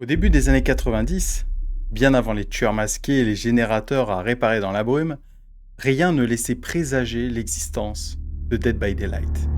Au début des années 90, bien avant les tueurs masqués et les générateurs à réparer dans la brume, rien ne laissait présager l'existence de Dead by Daylight.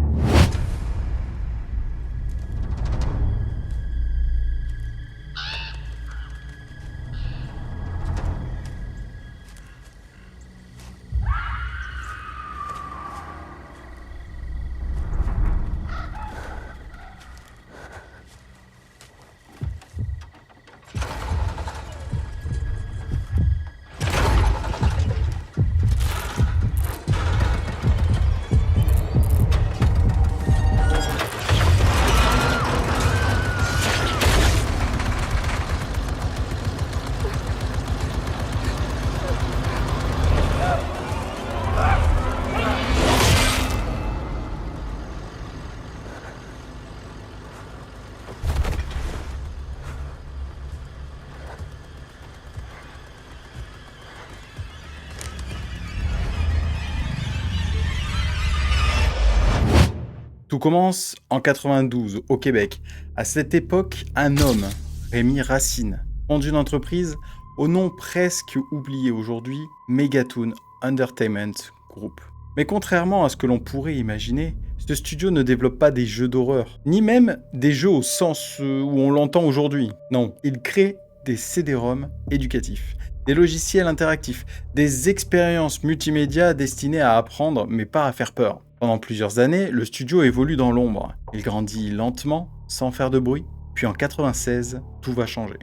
Tout commence en 92 au Québec. À cette époque, un homme, Rémi Racine, fonde une entreprise au nom presque oublié aujourd'hui, Megatoon Entertainment Group. Mais contrairement à ce que l'on pourrait imaginer, ce studio ne développe pas des jeux d'horreur, ni même des jeux au sens où on l'entend aujourd'hui. Non, il crée des CD-ROM éducatifs, des logiciels interactifs, des expériences multimédia destinées à apprendre mais pas à faire peur. Pendant plusieurs années, le studio évolue dans l'ombre. Il grandit lentement, sans faire de bruit, puis en 96, tout va changer.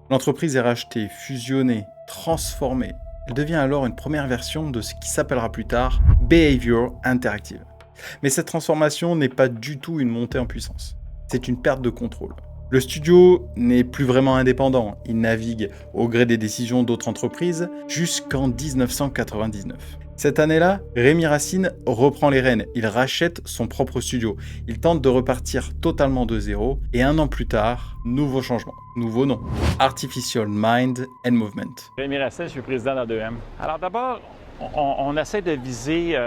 L'entreprise est rachetée, fusionnée, transformée. Elle devient alors une première version de ce qui s'appellera plus tard Behavior Interactive. Mais cette transformation n'est pas du tout une montée en puissance. C'est une perte de contrôle. Le studio n'est plus vraiment indépendant, il navigue au gré des décisions d'autres entreprises jusqu'en 1999. Cette année-là, Rémi Racine reprend les rênes, il rachète son propre studio, il tente de repartir totalement de zéro, et un an plus tard, nouveau changement, nouveau nom, Artificial Mind and Movement. Rémi Racine, je suis président d'A2M. Alors d'abord, on essaie de viser,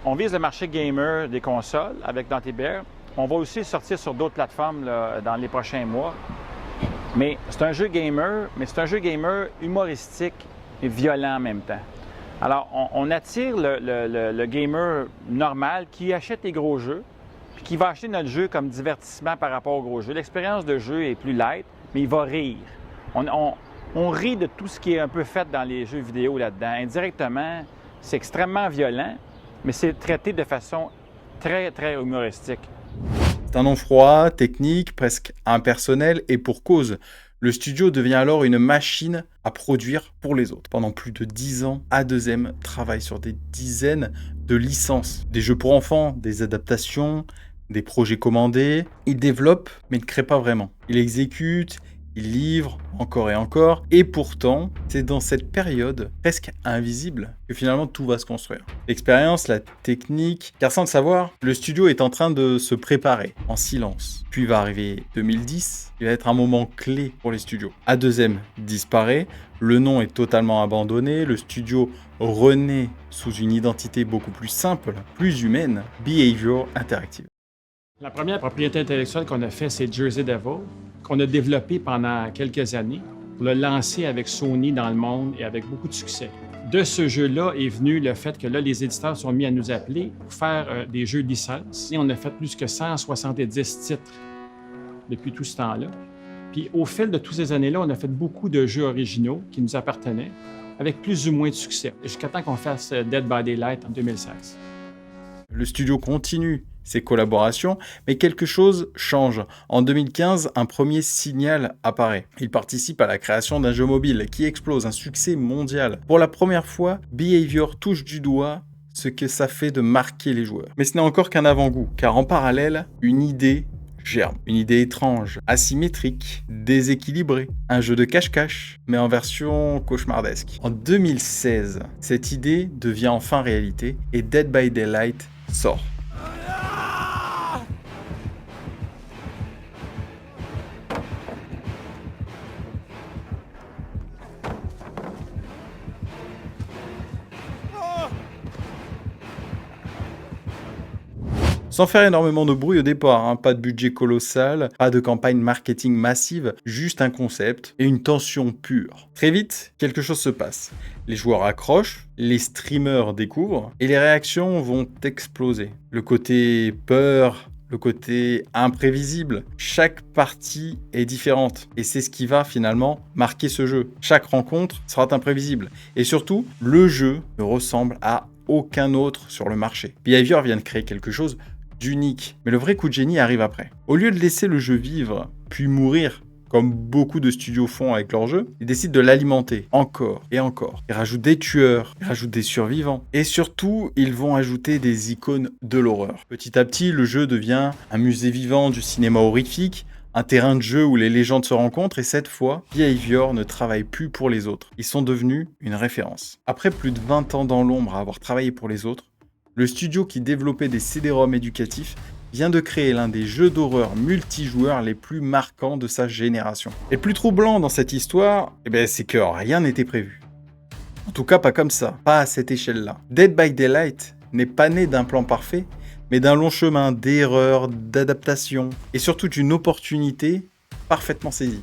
on vise le marché gamer des consoles avec Dante Bear. On va aussi sortir sur d'autres plateformes là, dans les prochains mois. Mais c'est un jeu gamer, mais c'est un jeu gamer humoristique et violent en même temps. Alors, on attire le gamer normal qui achète les gros jeux, puis qui va acheter notre jeu comme divertissement par rapport aux gros jeux. L'expérience de jeu est plus light, mais il va rire. On rit de tout ce qui est un peu fait dans les jeux vidéo là-dedans. Indirectement, c'est extrêmement violent, mais c'est traité de façon très, très humoristique. C'est un nom froid, technique, presque impersonnel, et pour cause. Le studio devient alors une machine à produire pour les autres. Pendant plus de 10 ans, A2M travaille sur des dizaines de licences. Des jeux pour enfants, des adaptations, des projets commandés. Il développe, mais ne crée pas vraiment. Il exécute, il livre, encore et encore. Et pourtant, c'est dans cette période presque invisible que finalement tout va se construire. L'expérience, la technique, car sans le savoir, le studio est en train de se préparer en silence. Puis va arriver 2010, il va être un moment clé pour les studios. A2M disparaît, le nom est totalement abandonné, le studio renaît sous une identité beaucoup plus simple, plus humaine, Behavior Interactive. La première propriété intellectuelle qu'on a fait, c'est Jersey Devil, qu'on a développé pendant quelques années pour le lancer avec Sony dans le monde et avec beaucoup de succès. De ce jeu-là est venu le fait que là, les éditeurs sont mis à nous appeler pour faire des jeux de licence. Et on a fait plus que 170 titres depuis tout ce temps-là. Puis au fil de toutes ces années-là, on a fait beaucoup de jeux originaux qui nous appartenaient, avec plus ou moins de succès, jusqu'à temps qu'on fasse Dead by Daylight en 2016. Le studio continue ses collaborations, mais quelque chose change. En 2015, un premier signal apparaît. Il participe à la création d'un jeu mobile qui explose, un succès mondial. Pour la première fois, Behavior touche du doigt ce que ça fait de marquer les joueurs. Mais ce n'est encore qu'un avant-goût, car en parallèle, une idée germe. Une idée étrange, asymétrique, déséquilibrée. Un jeu de cache-cache, mais en version cauchemardesque. En 2016, cette idée devient enfin réalité et Dead by Daylight sort. Sans faire énormément de bruit au départ, hein, pas de budget colossal, pas de campagne marketing massive, juste un concept et une tension pure. Très vite, quelque chose se passe. Les joueurs accrochent, les streamers découvrent et les réactions vont exploser. Le côté peur, le côté imprévisible. Chaque partie est différente et c'est ce qui va finalement marquer ce jeu. Chaque rencontre sera imprévisible et surtout, le jeu ne ressemble à aucun autre sur le marché. Behavior vient de créer quelque chose d'unique, mais le vrai coup de génie arrive après. Au lieu de laisser le jeu vivre, puis mourir, comme beaucoup de studios font avec leur jeu, ils décident de l'alimenter encore et encore. Ils rajoutent des tueurs, ils rajoutent des survivants. Et surtout, ils vont ajouter des icônes de l'horreur. Petit à petit, le jeu devient un musée vivant du cinéma horrifique, un terrain de jeu où les légendes se rencontrent et cette fois, Behavior ne travaille plus pour les autres. Ils sont devenus une référence. Après plus de 20 ans dans l'ombre à avoir travaillé pour les autres, le studio qui développait des CD-ROM éducatifs vient de créer l'un des jeux d'horreur multijoueurs les plus marquants de sa génération. Et le plus troublant dans cette histoire, c'est que rien n'était prévu. En tout cas, pas comme ça, pas à cette échelle-là. Dead by Daylight n'est pas né d'un plan parfait, mais d'un long chemin d'erreurs, d'adaptations, et surtout d'une opportunité parfaitement saisie.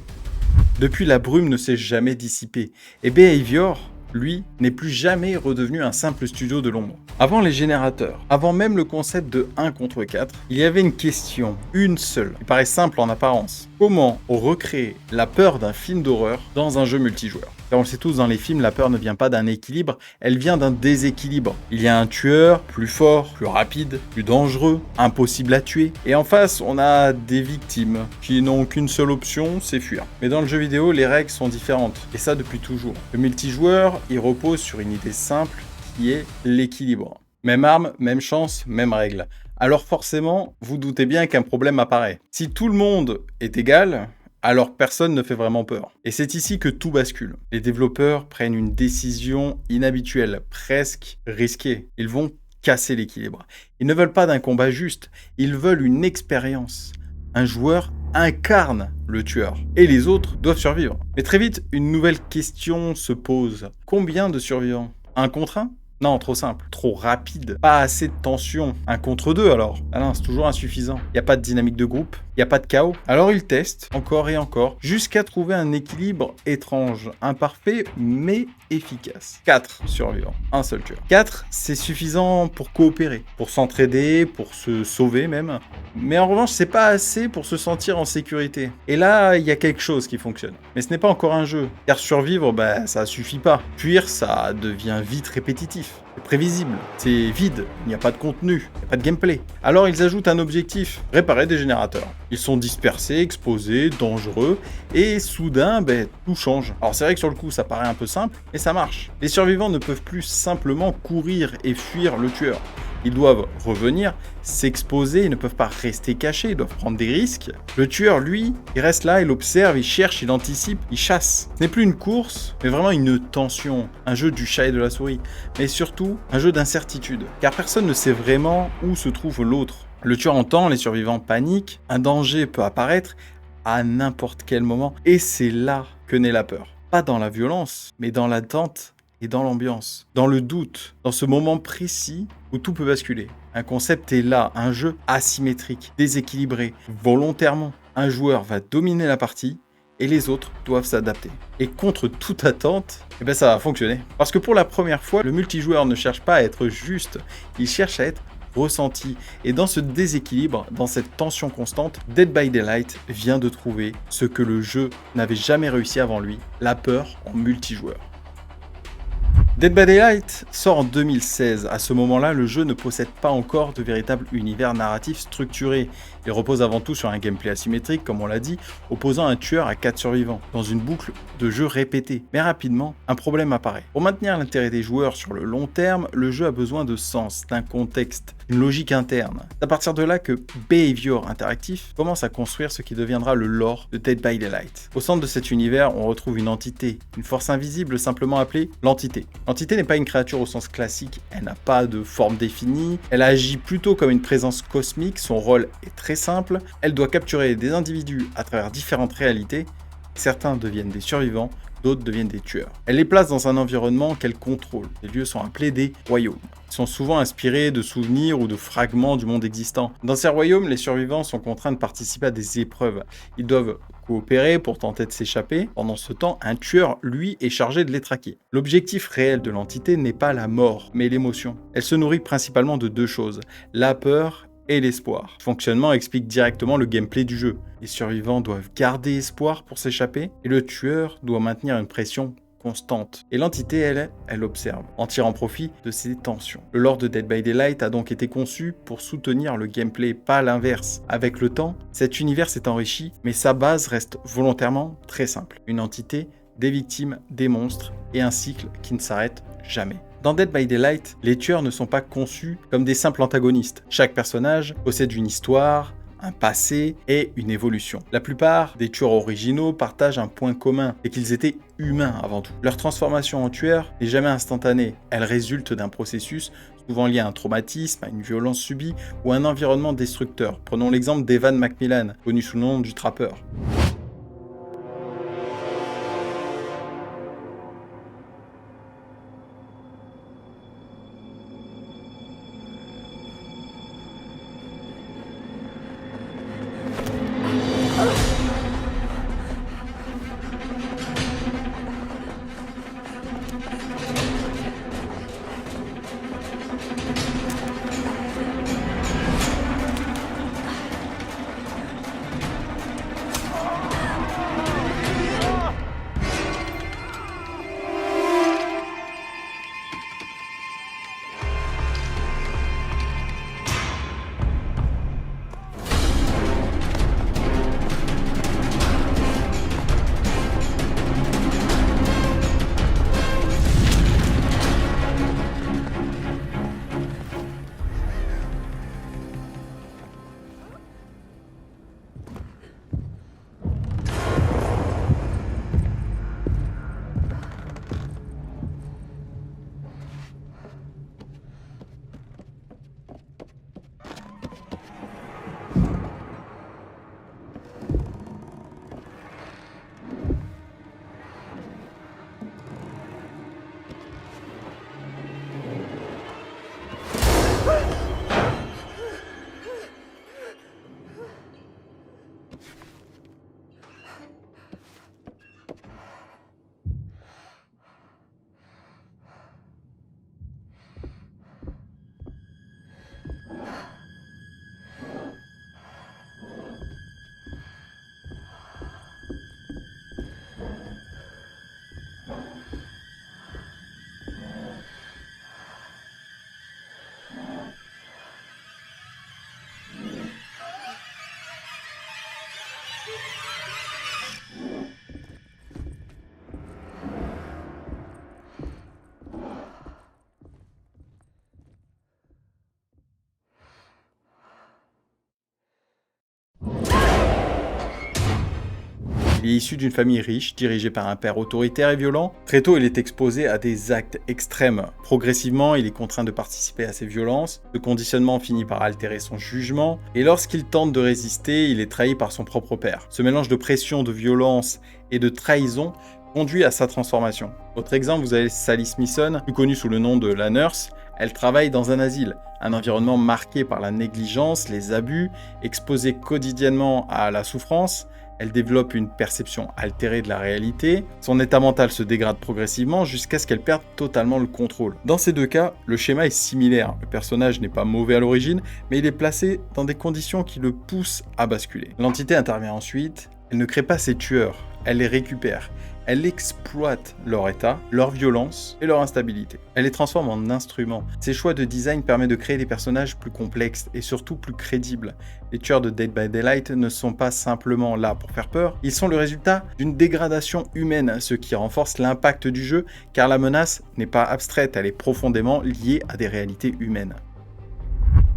Depuis, la brume ne s'est jamais dissipée, et Behavior, lui, n'est plus jamais redevenu un simple studio de l'ombre. Avant les générateurs, avant même le concept de 1 contre 4, il y avait une question, une seule, qui paraît simple en apparence. Comment recréer la peur d'un film d'horreur dans un jeu multijoueur ? Car on le sait tous, dans les films, la peur ne vient pas d'un équilibre, elle vient d'un déséquilibre. Il y a un tueur plus fort, plus rapide, plus dangereux, impossible à tuer. Et en face, on a des victimes qui n'ont qu'une seule option, c'est fuir. Mais dans le jeu vidéo, les règles sont différentes. Et ça depuis toujours. Le multijoueur, il repose sur une idée simple qui est l'équilibre. Même arme, même chance, même règle. Alors forcément, vous doutez bien qu'un problème apparaît. Si tout le monde est égal, alors personne ne fait vraiment peur. Et c'est ici que tout bascule. Les développeurs prennent une décision inhabituelle, presque risquée. Ils vont casser l'équilibre. Ils ne veulent pas d'un combat juste, ils veulent une expérience. Un joueur incarne le tueur et les autres doivent survivre. Mais très vite, une nouvelle question se pose. Combien de survivants ? 1 contre 1 ? Non, trop simple, trop rapide, pas assez de tension. 1 contre 2 alors. Ah non, c'est toujours insuffisant. Il n'y a pas de dynamique de groupe, il n'y a pas de chaos. Alors ils testent encore et encore, jusqu'à trouver un équilibre étrange, imparfait, mais efficace. 4 survivants, un seul tueur. 4, c'est suffisant pour coopérer, pour s'entraider, pour se sauver même. Mais en revanche, c'est pas assez pour se sentir en sécurité. Et là, il y a quelque chose qui fonctionne. Mais ce n'est pas encore un jeu, car survivre, ça suffit pas. Fuir, ça devient vite répétitif. C'est prévisible, c'est vide, il n'y a pas de contenu, il n'y a pas de gameplay. Alors ils ajoutent un objectif, réparer des générateurs. Ils sont dispersés, exposés, dangereux, et soudain, tout change. Alors c'est vrai que sur le coup ça paraît un peu simple, mais ça marche. Les survivants ne peuvent plus simplement courir et fuir le tueur. Ils doivent revenir, s'exposer, ils ne peuvent pas rester cachés, ils doivent prendre des risques. Le tueur, lui, il reste là, il observe, il cherche, il anticipe, il chasse. Ce n'est plus une course, mais vraiment une tension, un jeu du chat et de la souris, mais surtout un jeu d'incertitude, car personne ne sait vraiment où se trouve l'autre. Le tueur entend, les survivants paniquent, un danger peut apparaître à n'importe quel moment, et c'est là que naît la peur. Pas dans la violence, mais dans l'attente et dans l'ambiance, dans le doute, dans ce moment précis où tout peut basculer. Un concept est là, un jeu asymétrique, déséquilibré, volontairement. Un joueur va dominer la partie et les autres doivent s'adapter. Et contre toute attente, ça va fonctionner. Parce que pour la première fois, le multijoueur ne cherche pas à être juste, il cherche à être ressenti. Et dans ce déséquilibre, dans cette tension constante, Dead by Daylight vient de trouver ce que le jeu n'avait jamais réussi avant lui, la peur en multijoueur. Dead by Daylight sort en 2016. À ce moment-là, le jeu ne possède pas encore de véritable univers narratif structuré. Il repose avant tout sur un gameplay asymétrique, comme on l'a dit, opposant un tueur à 4 survivants, dans une boucle de jeu répétée. Mais rapidement, un problème apparaît. Pour maintenir l'intérêt des joueurs sur le long terme, le jeu a besoin de sens, d'un contexte, d'une logique interne. C'est à partir de là que Behavior Interactive commence à construire ce qui deviendra le lore de Dead by Daylight. Au centre de cet univers, on retrouve une entité, une force invisible simplement appelée l'entité. L'entité n'est pas une créature au sens classique, elle n'a pas de forme définie, elle agit plutôt comme une présence cosmique, son rôle est très simple, elle doit capturer des individus à travers différentes réalités. Certains deviennent des survivants, d'autres deviennent des tueurs. Elle les place dans un environnement qu'elle contrôle. Les lieux sont appelés des royaumes. Ils sont souvent inspirés de souvenirs ou de fragments du monde existant. Dans ces royaumes, les survivants sont contraints de participer à des épreuves. Ils doivent coopérer pour tenter de s'échapper. Pendant ce temps, un tueur, lui, est chargé de les traquer. L'objectif réel de l'entité n'est pas la mort, mais l'émotion. Elle se nourrit principalement de deux choses, la peur et l'espoir. Ce fonctionnement explique directement le gameplay du jeu. Les survivants doivent garder espoir pour s'échapper, et le tueur doit maintenir une pression constante. Et l'entité, elle observe, en tirant profit de ces tensions. Le lore de Dead by Daylight a donc été conçu pour soutenir le gameplay, pas l'inverse. Avec le temps, cet univers s'est enrichi, mais sa base reste volontairement très simple. Une entité, des victimes, des monstres, et un cycle qui ne s'arrête jamais. Dans Dead by Daylight, les tueurs ne sont pas conçus comme des simples antagonistes. Chaque personnage possède une histoire, un passé et une évolution. La plupart des tueurs originaux partagent un point commun, c'est qu'ils étaient humains avant tout. Leur transformation en tueur n'est jamais instantanée, elle résulte d'un processus souvent lié à un traumatisme, à une violence subie ou à un environnement destructeur. Prenons l'exemple d'Evan Macmillan, connu sous le nom du trappeur. Il est issu d'une famille riche, dirigée par un père autoritaire et violent. Très tôt, il est exposé à des actes extrêmes. Progressivement, il est contraint de participer à ces violences. Ce conditionnement finit par altérer son jugement. Et lorsqu'il tente de résister, il est trahi par son propre père. Ce mélange de pression, de violence et de trahison conduit à sa transformation. Autre exemple, vous avez Sally Smithson, plus connue sous le nom de la Nurse. Elle travaille dans un asile, un environnement marqué par la négligence, les abus, exposée quotidiennement à la souffrance. Elle développe une perception altérée de la réalité, son état mental se dégrade progressivement jusqu'à ce qu'elle perde totalement le contrôle. Dans ces deux cas, le schéma est similaire. Le personnage n'est pas mauvais à l'origine, mais il est placé dans des conditions qui le poussent à basculer. L'entité intervient ensuite, elle ne crée pas ses tueurs, elle les récupère. Elle exploite leur état, leur violence et leur instabilité. Elle les transforme en instruments. Ses choix de design permettent de créer des personnages plus complexes et surtout plus crédibles. Les tueurs de Dead by Daylight ne sont pas simplement là pour faire peur, ils sont le résultat d'une dégradation humaine, ce qui renforce l'impact du jeu car la menace n'est pas abstraite, elle est profondément liée à des réalités humaines.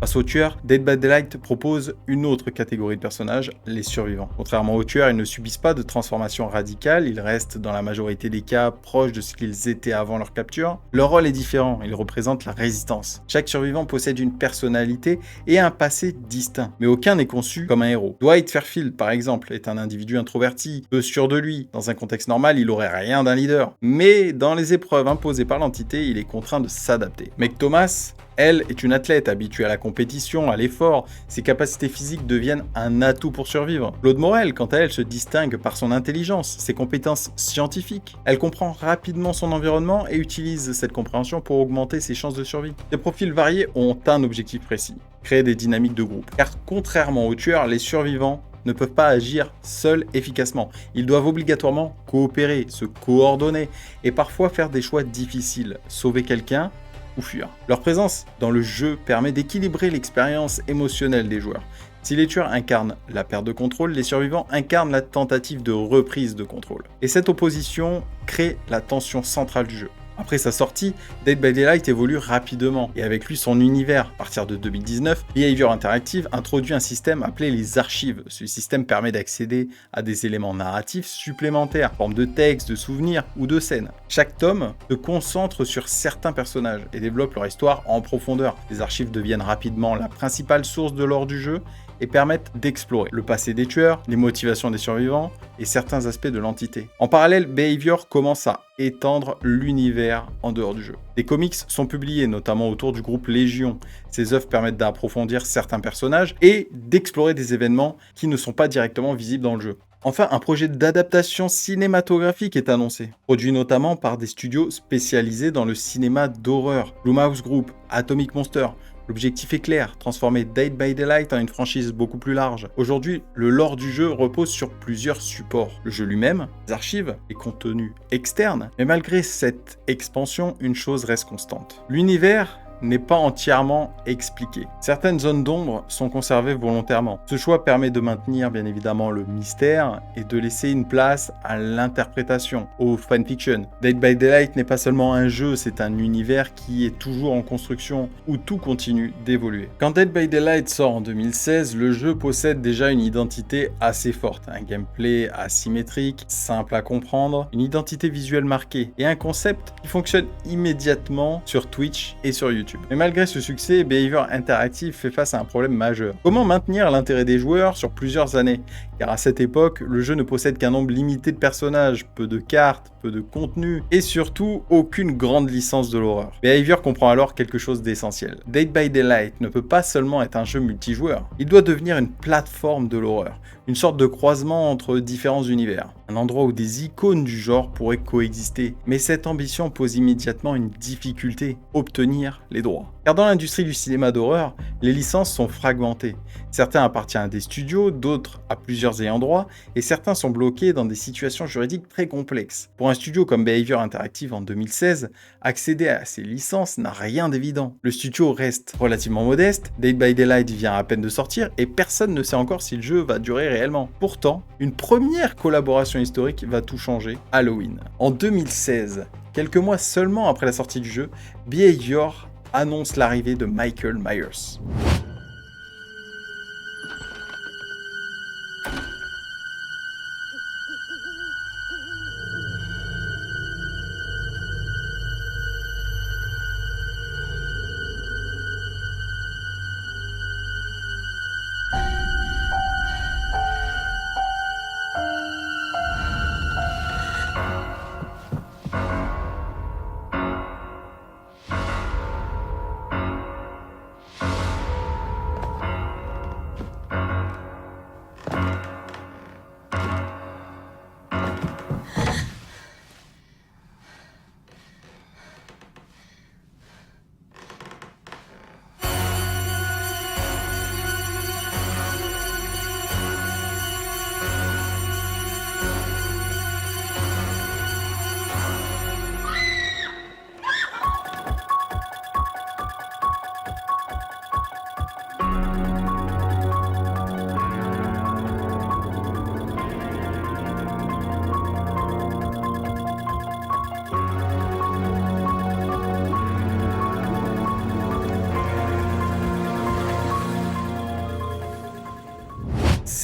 Face aux tueurs, Dead by Daylight propose une autre catégorie de personnages, les survivants. Contrairement aux tueurs, ils ne subissent pas de transformation radicale, ils restent dans la majorité des cas proches de ce qu'ils étaient avant leur capture. Leur rôle est différent, ils représentent la résistance. Chaque survivant possède une personnalité et un passé distinct, mais aucun n'est conçu comme un héros. Dwight Fairfield, par exemple, est un individu introverti, peu sûr de lui. Dans un contexte normal, il aurait rien d'un leader. Mais dans les épreuves imposées par l'entité, il est contraint de s'adapter. Meg Thomas, elle, est une athlète habituée à la compétition, à l'effort. Ses capacités physiques deviennent un atout pour survivre. Claude Morel, quant à elle, se distingue par son intelligence, ses compétences scientifiques. Elle comprend rapidement son environnement et utilise cette compréhension pour augmenter ses chances de survie. Ces profils variés ont un objectif précis, créer des dynamiques de groupe. Car contrairement aux tueurs, les survivants ne peuvent pas agir seuls efficacement. Ils doivent obligatoirement coopérer, se coordonner et parfois faire des choix difficiles, sauver quelqu'un ou fuir. Leur présence dans le jeu permet d'équilibrer l'expérience émotionnelle des joueurs. Si les tueurs incarnent la perte de contrôle, les survivants incarnent la tentative de reprise de contrôle. Et cette opposition crée la tension centrale du jeu. Après sa sortie, Dead by Daylight évolue rapidement, et avec lui son univers. À partir de 2019, Behavior Interactive introduit un système appelé les archives. Ce système permet d'accéder à des éléments narratifs supplémentaires, en forme de textes, de souvenirs ou de scènes. Chaque tome se concentre sur certains personnages et développe leur histoire en profondeur. Les archives deviennent rapidement la principale source de lore du jeu et permettent d'explorer le passé des tueurs, les motivations des survivants et certains aspects de l'entité. En parallèle, Behavior commence à étendre l'univers en dehors du jeu. Des comics sont publiés, notamment autour du groupe Légion. Ces œuvres permettent d'approfondir certains personnages et d'explorer des événements qui ne sont pas directement visibles dans le jeu. Enfin, un projet d'adaptation cinématographique est annoncé, produit notamment par des studios spécialisés dans le cinéma d'horreur, Blumhouse Group, Atomic Monster. L'objectif est clair, transformer Dead by Daylight en une franchise beaucoup plus large. Aujourd'hui, le lore du jeu repose sur plusieurs supports. Le jeu lui-même, les archives, les contenus externes. Mais malgré cette expansion, une chose reste constante. L'univers n'est pas entièrement expliqué. Certaines zones d'ombre sont conservées volontairement. Ce choix permet de maintenir bien évidemment le mystère et de laisser une place à l'interprétation, au fanfiction. Dead by Daylight n'est pas seulement un jeu, c'est un univers qui est toujours en construction, où tout continue d'évoluer. Quand Dead by Daylight sort en 2016, le jeu possède déjà une identité assez forte, un gameplay asymétrique, simple à comprendre, une identité visuelle marquée et un concept qui fonctionne immédiatement sur Twitch et sur YouTube. Mais malgré ce succès, Behavior Interactive fait face à un problème majeur. Comment maintenir l'intérêt des joueurs sur plusieurs années? Car à cette époque, le jeu ne possède qu'un nombre limité de personnages, peu de cartes, peu de contenu, et surtout aucune grande licence de l'horreur. Behavior comprend alors quelque chose d'essentiel. Dead by Daylight ne peut pas seulement être un jeu multijoueur, il doit devenir une plateforme de l'horreur, une sorte de croisement entre différents univers, un endroit où des icônes du genre pourraient coexister. Mais cette ambition pose immédiatement une difficulté, obtenir les droits. Car dans l'industrie du cinéma d'horreur, les licences sont fragmentées. Certains appartiennent à des studios, d'autres à plusieurs ayants droit, et certains sont bloqués dans des situations juridiques très complexes. Pour un studio comme Behavior Interactive en 2016, accéder à ces licences n'a rien d'évident. Le studio reste relativement modeste, Dead by Daylight vient à peine de sortir, et personne ne sait encore si le jeu va durer réellement. Pourtant, une première collaboration historique va tout changer, Halloween. En 2016, quelques mois seulement après la sortie du jeu, Behavior annonce l'arrivée de Michael Myers.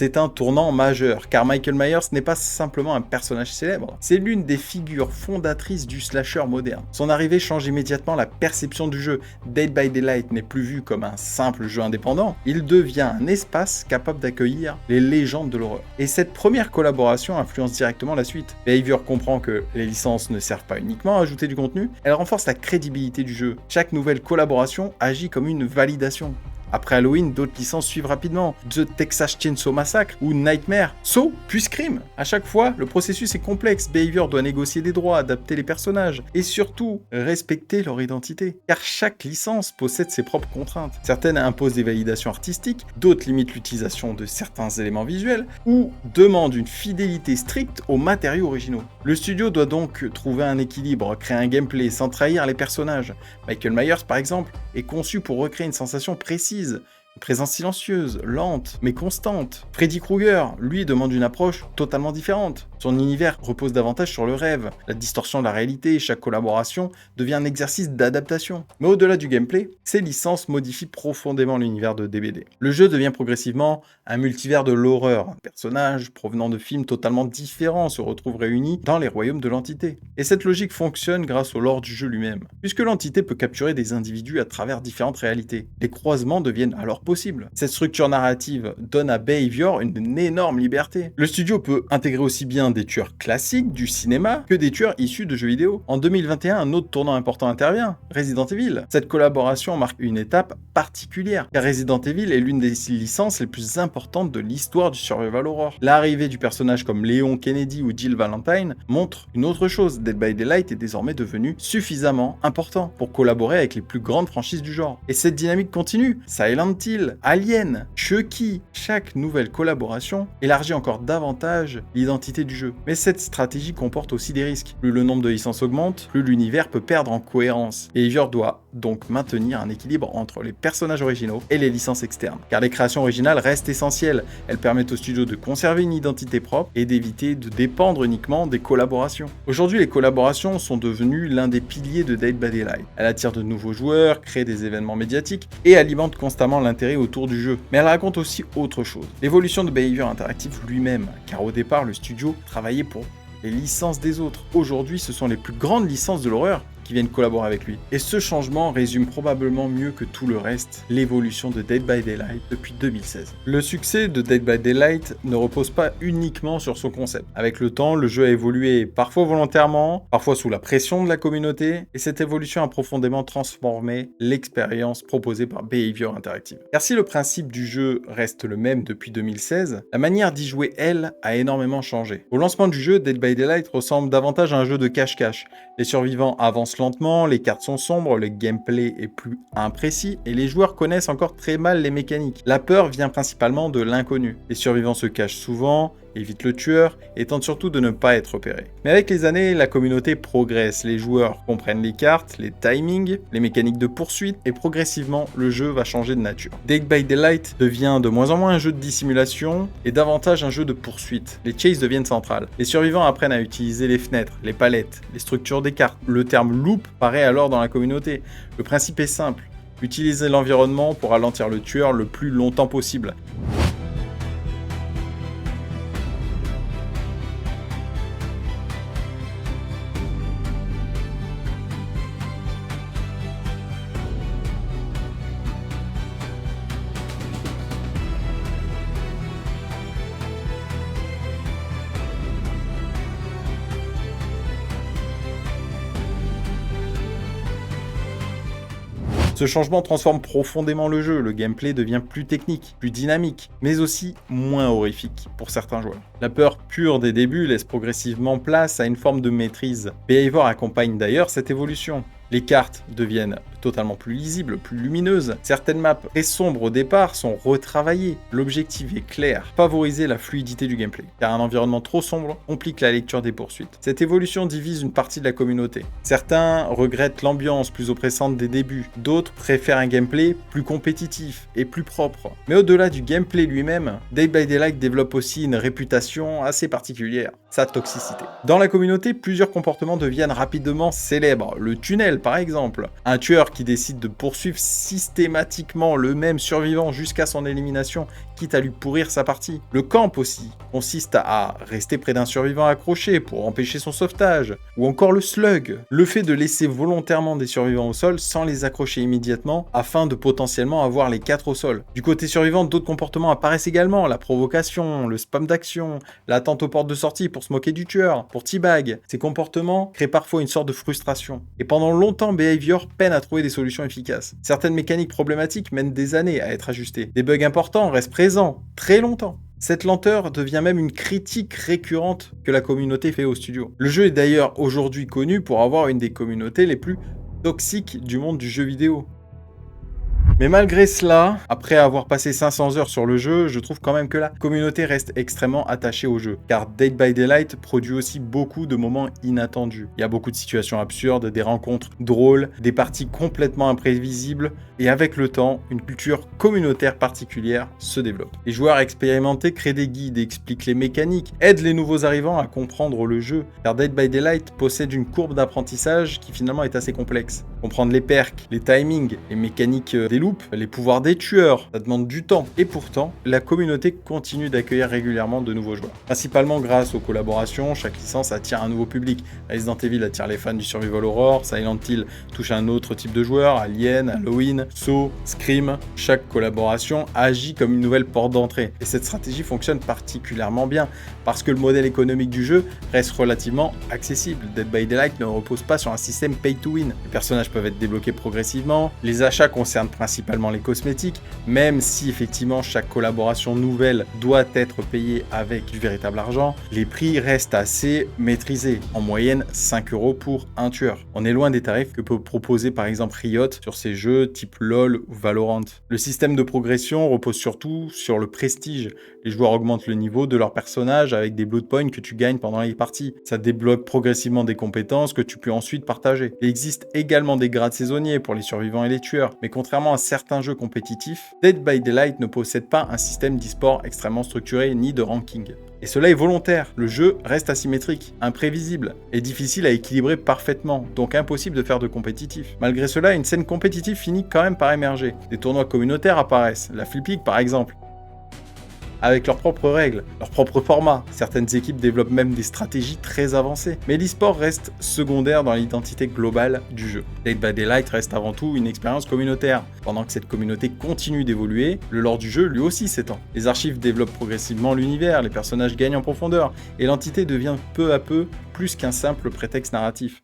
C'est un tournant majeur, car Michael Myers n'est pas simplement un personnage célèbre, c'est l'une des figures fondatrices du slasher moderne. Son arrivée change immédiatement la perception du jeu. Dead by Daylight n'est plus vu comme un simple jeu indépendant, il devient un espace capable d'accueillir les légendes de l'horreur. Et cette première collaboration influence directement la suite. Behavior comprend que les licences ne servent pas uniquement à ajouter du contenu, elles renforcent la crédibilité du jeu. Chaque nouvelle collaboration agit comme une validation. Après Halloween, d'autres licences suivent rapidement. The Texas Chainsaw Massacre ou Nightmare, Saw, puis Scream. À chaque fois, le processus est complexe. Behavior doit négocier des droits, adapter les personnages et surtout respecter leur identité. Car chaque licence possède ses propres contraintes. Certaines imposent des validations artistiques, d'autres limitent l'utilisation de certains éléments visuels ou demandent une fidélité stricte aux matériaux originaux. Le studio doit donc trouver un équilibre, créer un gameplay sans trahir les personnages. Michael Myers, par exemple, est conçu pour recréer une sensation précise. Une présence silencieuse, lente, mais constante. Freddy Krueger, lui, demande une approche totalement différente. Son univers repose davantage sur le rêve, la distorsion de la réalité, chaque collaboration devient un exercice d'adaptation. Mais au-delà du gameplay, ces licences modifient profondément l'univers de DBD. Le jeu devient progressivement un multivers de l'horreur. Personnages provenant de films totalement différents se retrouvent réunis dans les royaumes de l'entité. Et cette logique fonctionne grâce au lore du jeu lui-même, puisque l'entité peut capturer des individus à travers différentes réalités. Les croisements deviennent alors possibles. Cette structure narrative donne à Behavior une énorme liberté. Le studio peut intégrer aussi bien des tueurs classiques du cinéma que des tueurs issus de jeux vidéo. En 2021, un autre tournant important intervient, Resident Evil. Cette collaboration marque une étape particulière, car Resident Evil est l'une des licences les plus importantes de l'histoire du survival horror. L'arrivée du personnage comme Léon Kennedy ou Jill Valentine montre une autre chose. Dead by Daylight est désormais devenu suffisamment important pour collaborer avec les plus grandes franchises du genre. Et cette dynamique continue. Silent Hill, Alien, Chucky, chaque nouvelle collaboration élargit encore davantage l'identité du jeu. Mais cette stratégie comporte aussi des risques. Plus le nombre de licences augmente, plus l'univers peut perdre en cohérence. Et Behavior doit donc maintenir un équilibre entre les personnages originaux et les licences externes. Car les créations originales restent essentielles. Elles permettent au studio de conserver une identité propre et d'éviter de dépendre uniquement des collaborations. Aujourd'hui, les collaborations sont devenues l'un des piliers de Dead by Daylight. Elles attirent de nouveaux joueurs, créent des événements médiatiques et alimentent constamment l'intérêt autour du jeu. Mais elles racontent aussi autre chose. L'évolution de Behavior Interactive lui-même, car au départ, le studio travaillait pour les licences des autres. Aujourd'hui, ce sont les plus grandes licences de l'horreur qui viennent collaborer avec lui. Et ce changement résume probablement mieux que tout le reste l'évolution de Dead by Daylight depuis 2016. Le succès de Dead by Daylight ne repose pas uniquement sur son concept. Avec le temps, le jeu a évolué parfois volontairement, parfois sous la pression de la communauté, et cette évolution a profondément transformé l'expérience proposée par Behavior Interactive. Car si le principe du jeu reste le même depuis 2016, la manière d'y jouer, elle, a énormément changé. Au lancement du jeu, Dead by Daylight ressemble davantage à un jeu de cache-cache. Les survivants avancent lentement, les cartes sont sombres, le gameplay est plus imprécis et les joueurs connaissent encore très mal les mécaniques. La peur vient principalement de l'inconnu. Les survivants se cachent souvent, évitent le tueur et tentent surtout de ne pas être repérés. Mais avec les années, la communauté progresse, les joueurs comprennent les cartes, les timings, les mécaniques de poursuite et progressivement le jeu va changer de nature. Dead by Daylight devient de moins en moins un jeu de dissimulation et davantage un jeu de poursuite. Les chases deviennent centrales. Les survivants apprennent à utiliser les fenêtres, les palettes, les structures des cartes. Le terme loop paraît alors dans la communauté. Le principe est simple, utiliser l'environnement pour ralentir le tueur le plus longtemps possible. Ce changement transforme profondément le jeu, le gameplay devient plus technique, plus dynamique, mais aussi moins horrifique pour certains joueurs. La peur pure des débuts laisse progressivement place à une forme de maîtrise. Behavior accompagne d'ailleurs cette évolution. Les cartes deviennent totalement plus lisibles, plus lumineuses. Certaines maps très sombres au départ sont retravaillées. L'objectif est clair, favoriser la fluidité du gameplay, car un environnement trop sombre complique la lecture des poursuites. Cette évolution divise une partie de la communauté. Certains regrettent l'ambiance plus oppressante des débuts, d'autres préfèrent un gameplay plus compétitif et plus propre. Mais au-delà du gameplay lui-même, Dead by Daylight développe aussi une réputation assez particulière. sa toxicité. Dans la communauté, plusieurs comportements deviennent rapidement célèbres. Le tunnel, par exemple. Un tueur qui décide de poursuivre systématiquement le même survivant jusqu'à son élimination, quitte à lui pourrir sa partie. Le camp aussi consiste à rester près d'un survivant accroché pour empêcher son sauvetage. Ou encore le slug, le fait de laisser volontairement des survivants au sol sans les accrocher immédiatement afin de potentiellement avoir les 4 au sol. Du côté survivant, d'autres comportements apparaissent également, la provocation, le spam d'action, l'attente aux portes de sortie pour se moquer du tueur, pour teabag. Ces comportements créent parfois une sorte de frustration. Et pendant longtemps, Behavior peine à trouver des solutions efficaces. Certaines mécaniques problématiques mènent des années à être ajustées. Des bugs importants restent présents, très longtemps. Cette lenteur devient même une critique récurrente que la communauté fait au studio. Le jeu est d'ailleurs aujourd'hui connu pour avoir une des communautés les plus toxiques du monde du jeu vidéo. Mais malgré cela, après avoir passé 500 heures sur le jeu, je trouve quand même que la communauté reste extrêmement attachée au jeu. Car Dead by Daylight produit aussi beaucoup de moments inattendus. Il y a beaucoup de situations absurdes, des rencontres drôles, des parties complètement imprévisibles, et avec le temps, une culture communautaire particulière se développe. Les joueurs expérimentés créent des guides, expliquent les mécaniques, aident les nouveaux arrivants à comprendre le jeu, car Dead by Daylight possède une courbe d'apprentissage qui finalement est assez complexe. Comprendre les perks, les timings, les mécaniques des loops, les pouvoirs des tueurs, ça demande du temps. Et pourtant, la communauté continue d'accueillir régulièrement de nouveaux joueurs. Principalement grâce aux collaborations, chaque licence attire un nouveau public. Resident Evil attire les fans du survival horror, Silent Hill touche un autre type de joueur, Alien, Halloween, Saw, Scream. Chaque collaboration agit comme une nouvelle porte d'entrée. Et cette stratégie fonctionne particulièrement bien, parce que le modèle économique du jeu reste relativement accessible. Dead by Daylight ne repose pas sur un système pay to win. Les personnages peuvent être débloqués progressivement, les achats concernent principalement les cosmétiques, même si effectivement chaque collaboration nouvelle doit être payée avec du véritable argent, les prix restent assez maîtrisés, en moyenne 5 € pour un tueur. On est loin des tarifs que peut proposer par exemple Riot sur ses jeux type LoL ou Valorant. Le système de progression repose surtout sur le prestige. Les joueurs augmentent le niveau de leur personnage avec des blood points que tu gagnes pendant les parties. Ça débloque progressivement des compétences que tu peux ensuite partager. Il existe également des grades saisonniers pour les survivants et les tueurs, mais contrairement à certains jeux compétitifs, Dead by Daylight ne possède pas un système d'e-sport extrêmement structuré ni de ranking. Et cela est volontaire, le jeu reste asymétrique, imprévisible et difficile à équilibrer parfaitement, donc impossible de faire de compétitif. Malgré cela, une scène compétitive finit quand même par émerger. Des tournois communautaires apparaissent, la Flip League par exemple, avec leurs propres règles, leurs propres formats. Certaines équipes développent même des stratégies très avancées. Mais l'e-sport reste secondaire dans l'identité globale du jeu. Dead by Daylight reste avant tout une expérience communautaire. Pendant que cette communauté continue d'évoluer, le lore du jeu lui aussi s'étend. Les archives développent progressivement l'univers, les personnages gagnent en profondeur, et l'entité devient peu à peu plus qu'un simple prétexte narratif.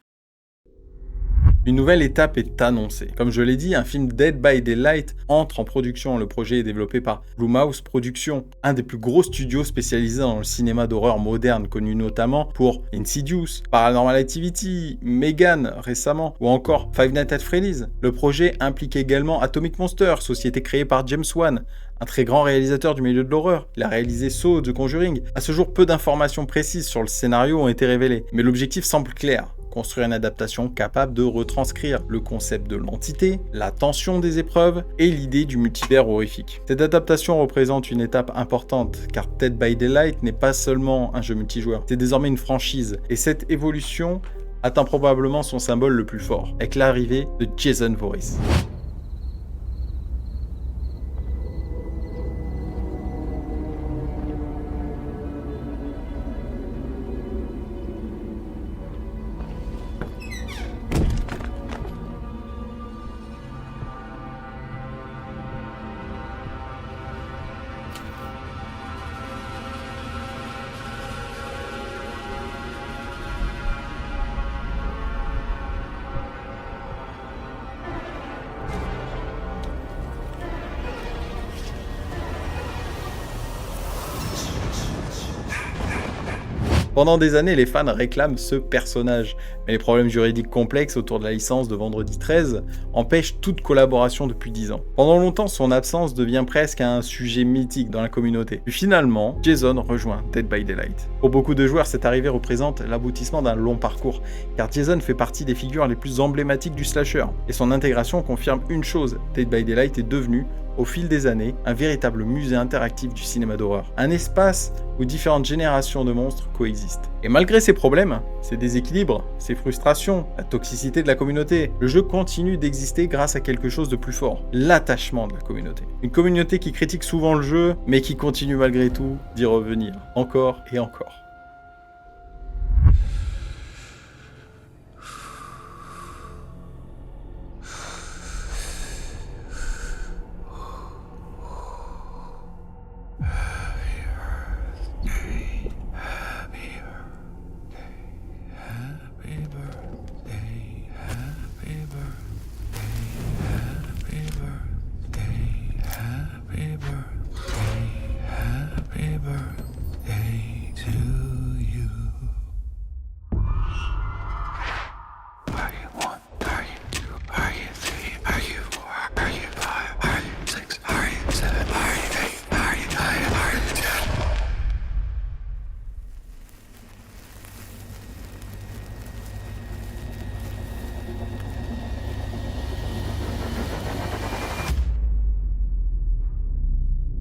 Une nouvelle étape est annoncée. Comme je l'ai dit, un film Dead by Daylight entre en production. Le projet est développé par Blumhouse Productions, un des plus gros studios spécialisés dans le cinéma d'horreur moderne, connu notamment pour Insidious, Paranormal Activity, Megan récemment, ou encore Five Nights at Freddy's. Le projet implique également Atomic Monster, société créée par James Wan, un très grand réalisateur du milieu de l'horreur. Il a réalisé Saw, The Conjuring. À ce jour, peu d'informations précises sur le scénario ont été révélées, mais l'objectif semble clair. Construire une adaptation capable de retranscrire le concept de l'entité, la tension des épreuves et l'idée du multivers horrifique. Cette adaptation représente une étape importante car Dead by Daylight n'est pas seulement un jeu multijoueur, c'est désormais une franchise et cette évolution atteint probablement son symbole le plus fort, avec l'arrivée de Jason Voorhees. Pendant des années, les fans réclament ce personnage, mais les problèmes juridiques complexes autour de la licence de Vendredi 13 empêchent toute collaboration depuis 10 ans. Pendant longtemps, son absence devient presque un sujet mythique dans la communauté. Puis finalement, Jason rejoint Dead by Daylight. Pour beaucoup de joueurs, cette arrivée représente l'aboutissement d'un long parcours, car Jason fait partie des figures les plus emblématiques du slasher, et son intégration confirme une chose, Dead by Daylight est devenu au fil des années, un véritable musée interactif du cinéma d'horreur. Un espace où différentes générations de monstres coexistent. Et malgré ces problèmes, ces déséquilibres, ces frustrations, la toxicité de la communauté, le jeu continue d'exister grâce à quelque chose de plus fort, l'attachement de la communauté. Une communauté qui critique souvent le jeu, mais qui continue malgré tout d'y revenir, encore et encore.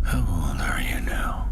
How old are you now?